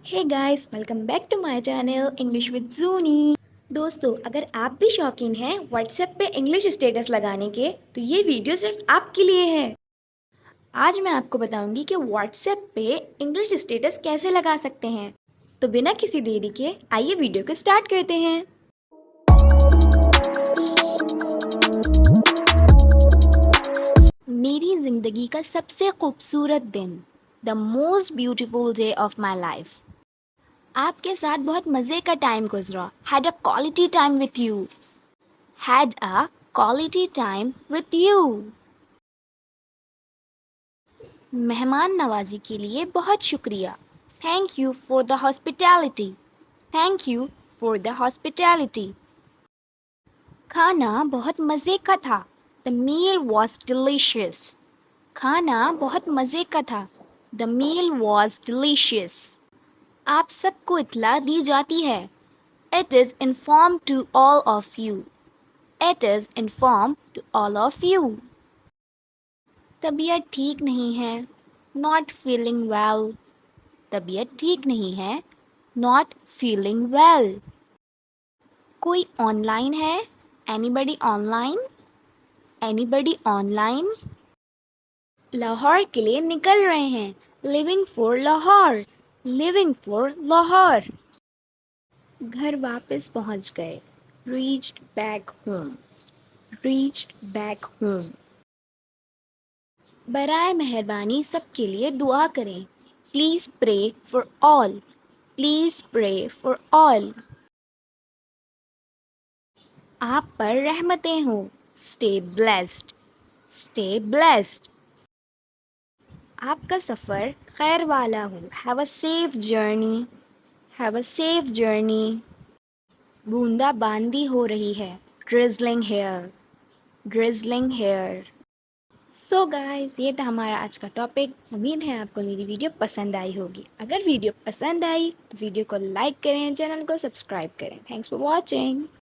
Hey guys, welcome back to my channel English with Zuni. दोस्तों, अगर आप भी शौकीन हैं व्हाट्सएप पे इंग्लिश स्टेटस लगाने के तो ये वीडियो सिर्फ आपके लिए है। आज मैं आपको बताऊंगी कि व्हाट्सएप पे इंग्लिश स्टेटस कैसे लगा सकते हैं। तो बिना किसी देरी के आइए वीडियो को स्टार्ट करते हैं। मेरी ज़िंदगी का सबसे खूबसूरत दिन, the most beautiful day of my life. आपके साथ बहुत मज़े का टाइम गुजरा। Had a quality time with you. Had a quality time with you. मेहमान नवाजी के लिए बहुत शुक्रिया। Thank you for the hospitality. Thank you for the hospitality. खाना बहुत मज़े का था। The meal was delicious. खाना बहुत मज़े का था। The meal was delicious. आप सबको इत्तला दी जाती है। It is informed to all of you. It is informed to all of you. तबीयत ठीक नहीं है. Not feeling well. तबीयत ठीक नहीं है. Not feeling well. कोई ऑनलाइन है? Anybody online? Anybody online? Lahore के लिए निकल रहे हैं. Leaving for Lahore. Leaving for Lahore. घर वापस पहुंच गए. Reached back home. Reached back home. बराए मेहरबानी सबके लिए दुआ करें. Please pray for all. Please pray for all. आप पर रहमतें हों. Stay blessed. Stay blessed. आपका सफ़र खैर वाला हो. Have a safe journey. Have a safe journey. बूंदा बांदी हो रही है. Drizzling here. Drizzling here. So guys, ये था हमारा आज का टॉपिक। उम्मीद है आपको मेरी वीडियो पसंद आई होगी। अगर वीडियो पसंद आई तो वीडियो को लाइक करें, चैनल को सब्सक्राइब करें। Thanks for watching.